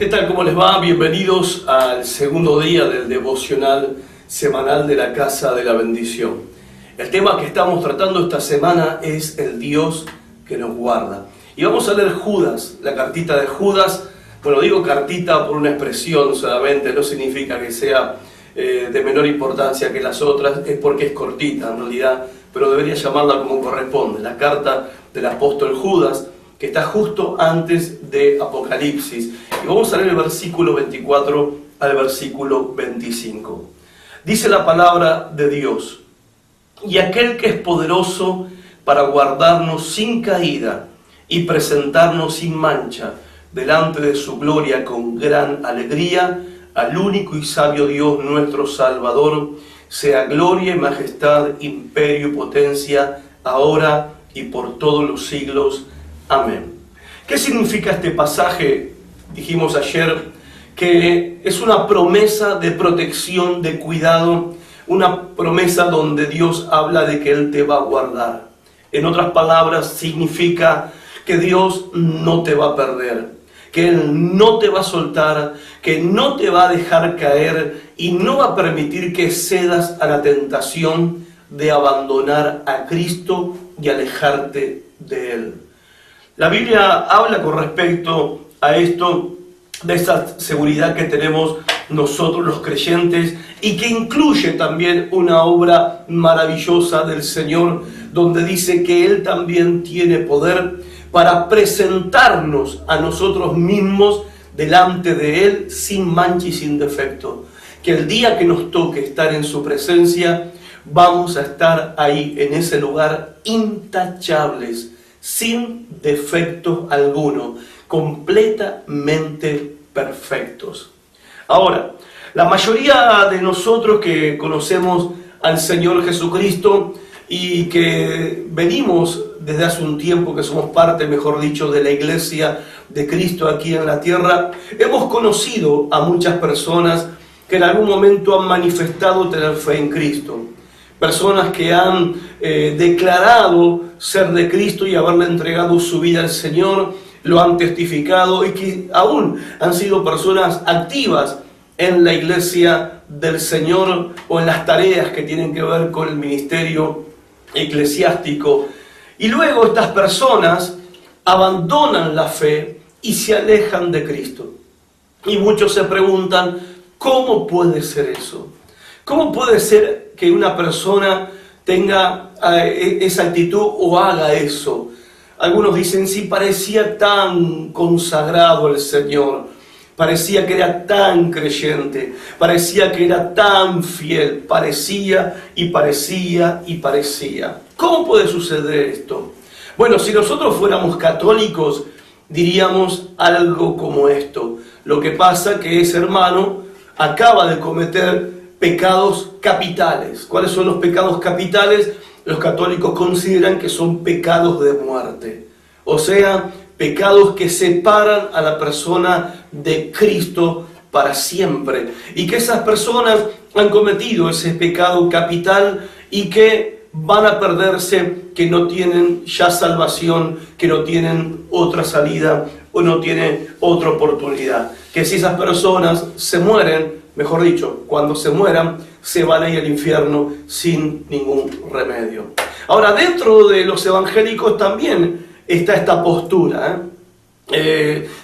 tal? ¿Cómo les va? Bienvenidos al segundo día del devocional semanal de la Casa de la Bendición. El tema que estamos tratando esta semana es el Dios que nos guarda. Y vamos a leer Judas, la cartita de Judas. Bueno, digo cartita por una expresión solamente, no significa que sea de menor importancia que las otras, es porque es cortita en realidad, pero debería llamarla como corresponde, la carta del apóstol Judas, que está justo antes de Apocalipsis. Y vamos a leer el versículo 24 al versículo 25. Dice la palabra de Dios: y aquel que es poderoso para guardarnos sin caída y presentarnos sin mancha delante de su gloria con gran alegría, al único y sabio Dios nuestro Salvador, sea gloria y majestad, imperio y potencia, ahora y por todos los siglos. Amén. ¿Qué significa este pasaje? Dijimos ayer que es una promesa de protección, de cuidado, una promesa donde Dios habla de que Él te va a guardar. En otras palabras, significa que Dios no te va a perder, que Él no te va a soltar, que no te va a dejar caer y no va a permitir que cedas a la tentación de abandonar a Cristo y alejarte de Él. La Biblia habla con respecto a esto, de esa seguridad que tenemos nosotros los creyentes y que incluye también una obra maravillosa del Señor, donde dice que Él también tiene poder para presentarnos a nosotros mismos delante de Él sin mancha y sin defecto. Que el día que nos toque estar en su presencia, vamos a estar ahí en ese lugar intachables, sin defecto alguno, completamente perfectos. Ahora, la mayoría de nosotros que conocemos al Señor Jesucristo y que venimos desde hace un tiempo, que somos parte, mejor dicho, de la iglesia de Cristo aquí en la tierra, hemos conocido a muchas personas que en algún momento han manifestado tener fe en Cristo. Personas que han declarado ser de Cristo y haberle entregado su vida al Señor, lo han testificado y que aún han sido personas activas en la iglesia del Señor o en las tareas que tienen que ver con el ministerio eclesiástico. Y luego estas personas abandonan la fe y se alejan de Cristo. Y muchos se preguntan, ¿cómo puede ser eso? ¿Cómo puede ser que una persona tenga esa actitud o haga eso? Algunos dicen, sí, parecía tan consagrado al Señor, parecía que era tan creyente, parecía que era tan fiel, parecía y parecía y parecía. ¿Cómo puede suceder esto? Bueno, si nosotros fuéramos católicos, diríamos algo como esto. Lo que pasa que ese hermano acaba de cometer pecados capitales. ¿Cuáles son los pecados capitales? Los católicos consideran que son pecados de muerte. O sea, pecados que separan a la persona de Cristo para siempre. Y que esas personas han cometido ese pecado capital y que van a perderse, que no tienen ya salvación, que no tienen otra salida o no tienen otra oportunidad. Que si esas personas se mueren, mejor dicho, cuando se mueran, se van a ir al infierno sin ningún remedio. Ahora, dentro de los evangélicos también está esta postura,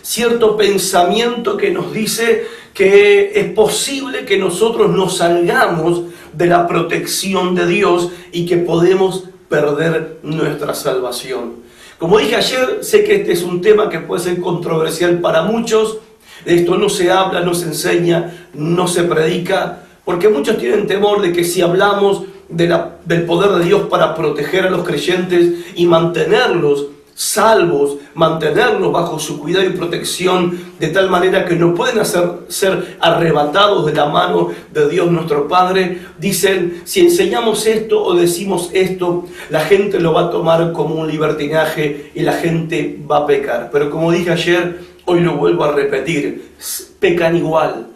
cierto pensamiento que nos dice que es posible que nosotros nos salgamos de la protección de Dios y que podemos perder nuestra salvación. Como dije ayer, sé que este es un tema que puede ser controversial para muchos. De esto no se habla, no se enseña, no se predica, porque muchos tienen temor de que si hablamos del poder de Dios para proteger a los creyentes y mantenerlos salvos, mantenerlos bajo su cuidado y protección, de tal manera que no pueden ser arrebatados de la mano de Dios nuestro Padre, dicen, si enseñamos esto o decimos esto, la gente lo va a tomar como un libertinaje y la gente va a pecar. Pero como dije ayer, hoy lo vuelvo a repetir, pecan igual.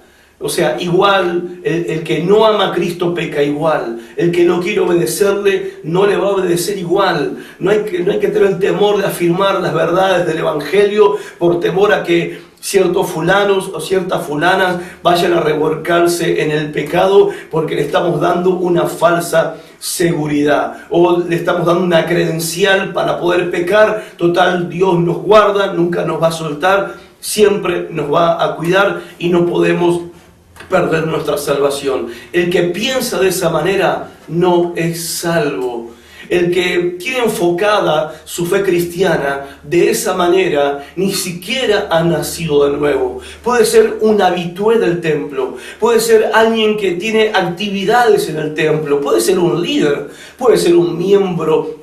O sea, igual, el que no ama a Cristo peca igual. El que no quiere obedecerle, no le va a obedecer igual. No hay que tener el temor de afirmar las verdades del Evangelio por temor a que ciertos fulanos o ciertas fulanas vayan a revolcarse en el pecado porque le estamos dando una falsa seguridad o le estamos dando una credencial para poder pecar. Total, Dios nos guarda, nunca nos va a soltar, siempre nos va a cuidar y no podemos perder nuestra salvación. El que piensa de esa manera no es salvo. El que tiene enfocada su fe cristiana de esa manera ni siquiera ha nacido de nuevo. Puede ser un habitué del templo, puede ser alguien que tiene actividades en el templo, puede ser un líder, puede ser un miembro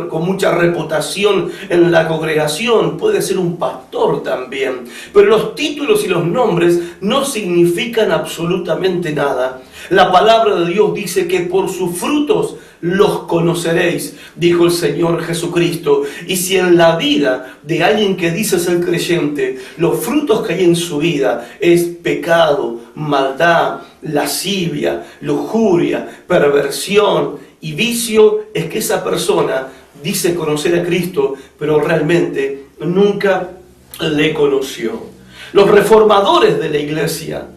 con mucha reputación en la congregación, puede ser un pastor también. Pero los títulos y los nombres no significan absolutamente nada. La palabra de Dios dice que por sus frutos los conoceréis, dijo el Señor Jesucristo. Y si en la vida de alguien que dice ser creyente, los frutos que hay en su vida es pecado, maldad, lascivia, lujuria, perversión y vicio, es que esa persona dice conocer a Cristo, pero realmente nunca le conoció. Los reformadores de la iglesia,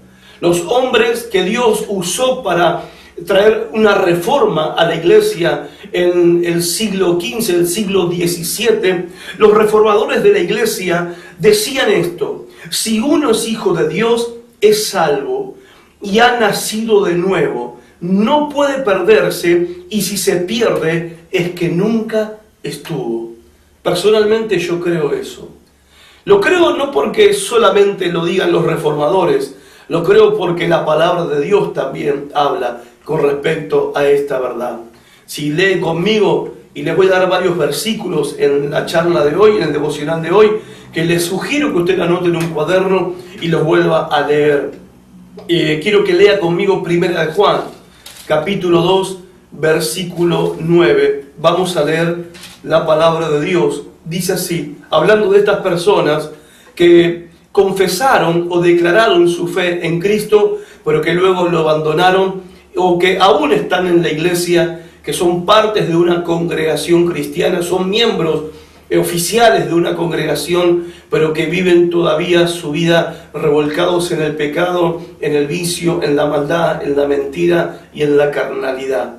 los hombres que Dios usó para traer una reforma a la iglesia en el siglo XV, el siglo XVII, los reformadores de la iglesia decían esto: si uno es hijo de Dios, es salvo y ha nacido de nuevo, no puede perderse, y si se pierde es que nunca estuvo. Personalmente yo creo eso. Lo creo no porque solamente lo digan los reformadores, lo creo porque la palabra de Dios también habla con respecto a esta verdad. Si lee conmigo, y les voy a dar varios versículos en la charla de hoy, en el devocional de hoy, que les sugiero que usted anote en un cuaderno y los vuelva a leer. Quiero que lea conmigo 1 de Juan, capítulo 2, versículo 9. Vamos a leer la palabra de Dios. Dice así, hablando de estas personas que confesaron o declararon su fe en Cristo, pero que luego lo abandonaron, o que aún están en la iglesia, que son partes de una congregación cristiana, son miembros oficiales de una congregación, pero que viven todavía su vida revolcados en el pecado, en el vicio, en la maldad, en la mentira y en la carnalidad.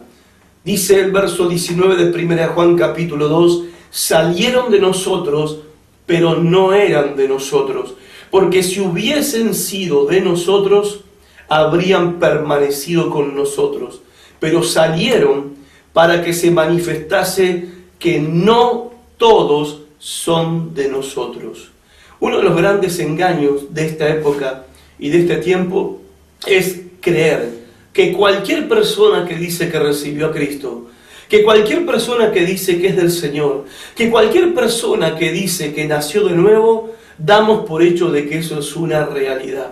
Dice el verso 19 de 1 Juan capítulo 2, salieron de nosotros, pero no eran de nosotros, porque si hubiesen sido de nosotros, habrían permanecido con nosotros, pero salieron para que se manifestase que no todos son de nosotros. Uno de los grandes engaños de esta época y de este tiempo es creer que cualquier persona que dice que recibió a Cristo, que cualquier persona que dice que es del Señor, que cualquier persona que dice que nació de nuevo, damos por hecho de que eso es una realidad.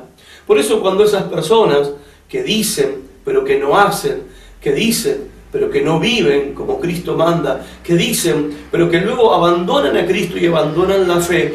Por eso cuando esas personas que dicen pero que no hacen, que dicen pero que no viven como Cristo manda, que dicen pero que luego abandonan a Cristo y abandonan la fe,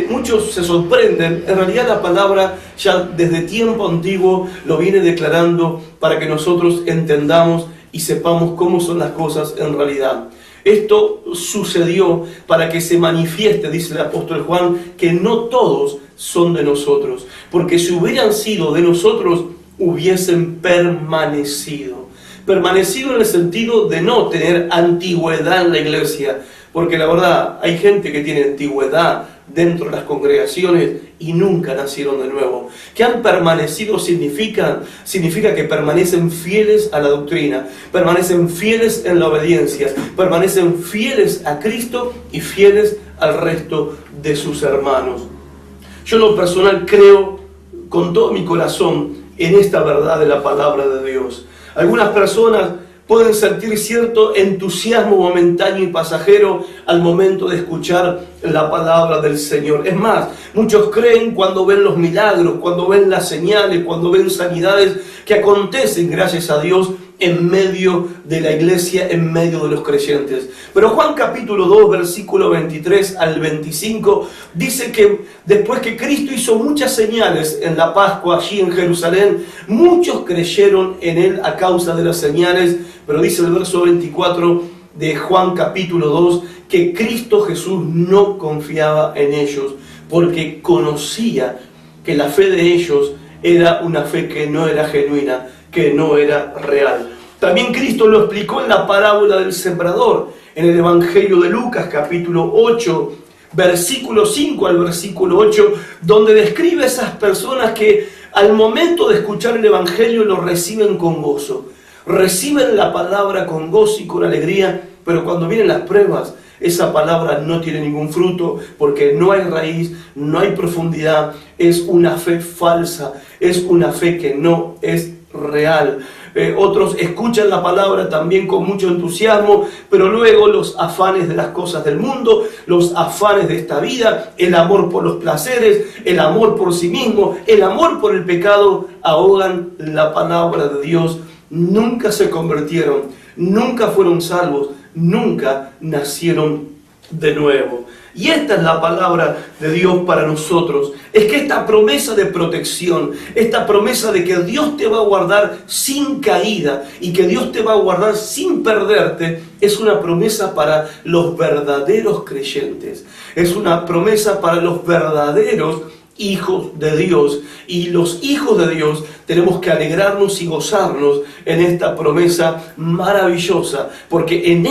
muchos se sorprenden. En realidad la palabra ya desde tiempo antiguo lo viene declarando para que nosotros entendamos y sepamos cómo son las cosas en realidad. Esto sucedió para que se manifieste, dice el apóstol Juan, que no todos son de nosotros, porque si hubieran sido de nosotros, hubiesen permanecido. Permanecido en el sentido de no tener antigüedad en la iglesia, porque la verdad hay gente que tiene antigüedad dentro de las congregaciones y nunca nacieron de nuevo. Que han permanecido significa que permanecen fieles a la doctrina, permanecen fieles en la obediencia, permanecen fieles a Cristo y fieles al resto de sus hermanos. Yo en lo personal creo con todo mi corazón en esta verdad de la palabra de Dios. Algunas personas pueden sentir cierto entusiasmo momentáneo y pasajero al momento de escuchar la palabra del Señor. Es más, muchos creen cuando ven los milagros, cuando ven las señales, cuando ven sanidades que acontecen, gracias a Dios, en medio de la iglesia, en medio de los creyentes. Pero Juan capítulo 2, versículo 23 al 25, dice que después que Cristo hizo muchas señales en la Pascua allí en Jerusalén, muchos creyeron en Él a causa de las señales, pero dice el verso 24 de Juan capítulo 2, que Cristo Jesús no confiaba en ellos, porque conocía que la fe de ellos era una fe que no era genuina, que no era real. También Cristo lo explicó en la parábola del sembrador, en el Evangelio de Lucas, capítulo 8, versículo 5 al versículo 8, donde describe a esas personas que al momento de escuchar el Evangelio lo reciben con gozo. Reciben la palabra con gozo y con alegría, pero cuando vienen las pruebas, esa palabra no tiene ningún fruto, porque no hay raíz, no hay profundidad, es una fe falsa, es una fe que no es real. Otros escuchan la palabra también con mucho entusiasmo, pero luego los afanes de las cosas del mundo, los afanes de esta vida, el amor por los placeres, el amor por sí mismo, el amor por el pecado, ahogan la palabra de Dios. Nunca se convirtieron, nunca fueron salvos, nunca nacieron de nuevo. Y esta es la palabra de Dios para nosotros. Es que esta promesa de protección, esta promesa de que Dios te va a guardar sin caída y que Dios te va a guardar sin perderte, es una promesa para los verdaderos creyentes. Es una promesa para los verdaderos hijos de Dios. Y los hijos de Dios tenemos que alegrarnos y gozarnos en esta promesa maravillosa, porque en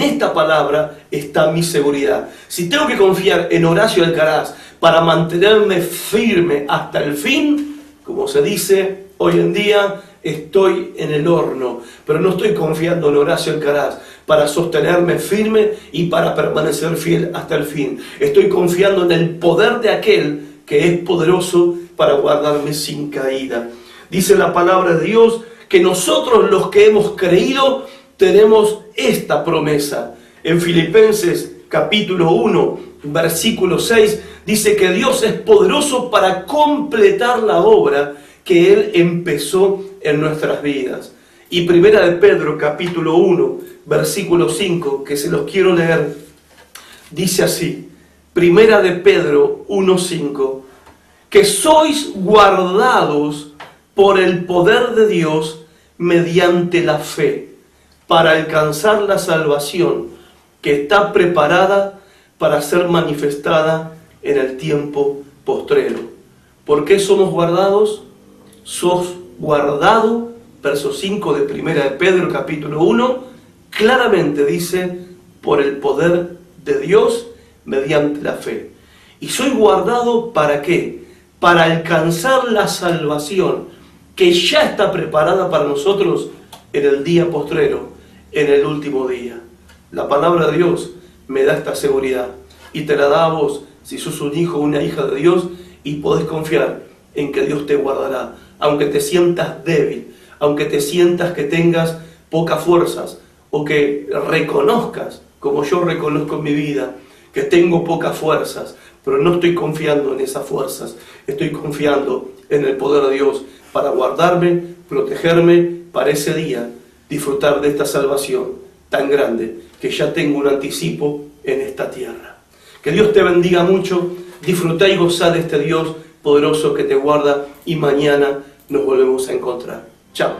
esta palabra está mi seguridad. Si tengo que confiar en Horacio Alcaraz para mantenerme firme hasta el fin, como se dice hoy en día, estoy en el horno. Pero no estoy confiando en Horacio Alcaraz para sostenerme firme y para permanecer fiel hasta el fin. Estoy confiando en el poder de aquel que es poderoso para guardarme sin caída. Dice la palabra de Dios que nosotros los que hemos creído tenemos esta promesa. En Filipenses capítulo 1, versículo 6, dice que Dios es poderoso para completar la obra que Él empezó en nuestras vidas. Y Primera de Pedro capítulo 1, versículo 5, que se los quiero leer, dice así, Primera de Pedro 1, 5, que sois guardados por el poder de Dios mediante la fe, para alcanzar la salvación que está preparada para ser manifestada en el tiempo postrero. ¿Por qué somos guardados? Sos guardado, verso 5 de Primera de Pedro, capítulo 1, claramente dice, por el poder de Dios mediante la fe. ¿Y soy guardado para qué? Para alcanzar la salvación que ya está preparada para nosotros en el día postrero, en el último día. La palabra de Dios me da esta seguridad y te la da a vos si sos un hijo o una hija de Dios y podés confiar en que Dios te guardará, aunque te sientas débil, aunque te sientas que tengas pocas fuerzas o que reconozcas, como yo reconozco en mi vida, que tengo pocas fuerzas, pero no estoy confiando en esas fuerzas, estoy confiando en el poder de Dios para guardarme, protegerme para ese día, disfrutar de esta salvación tan grande que ya tengo un anticipo en esta tierra. Que Dios te bendiga mucho, disfruta y goza de este Dios poderoso que te guarda y mañana nos volvemos a encontrar. Chao.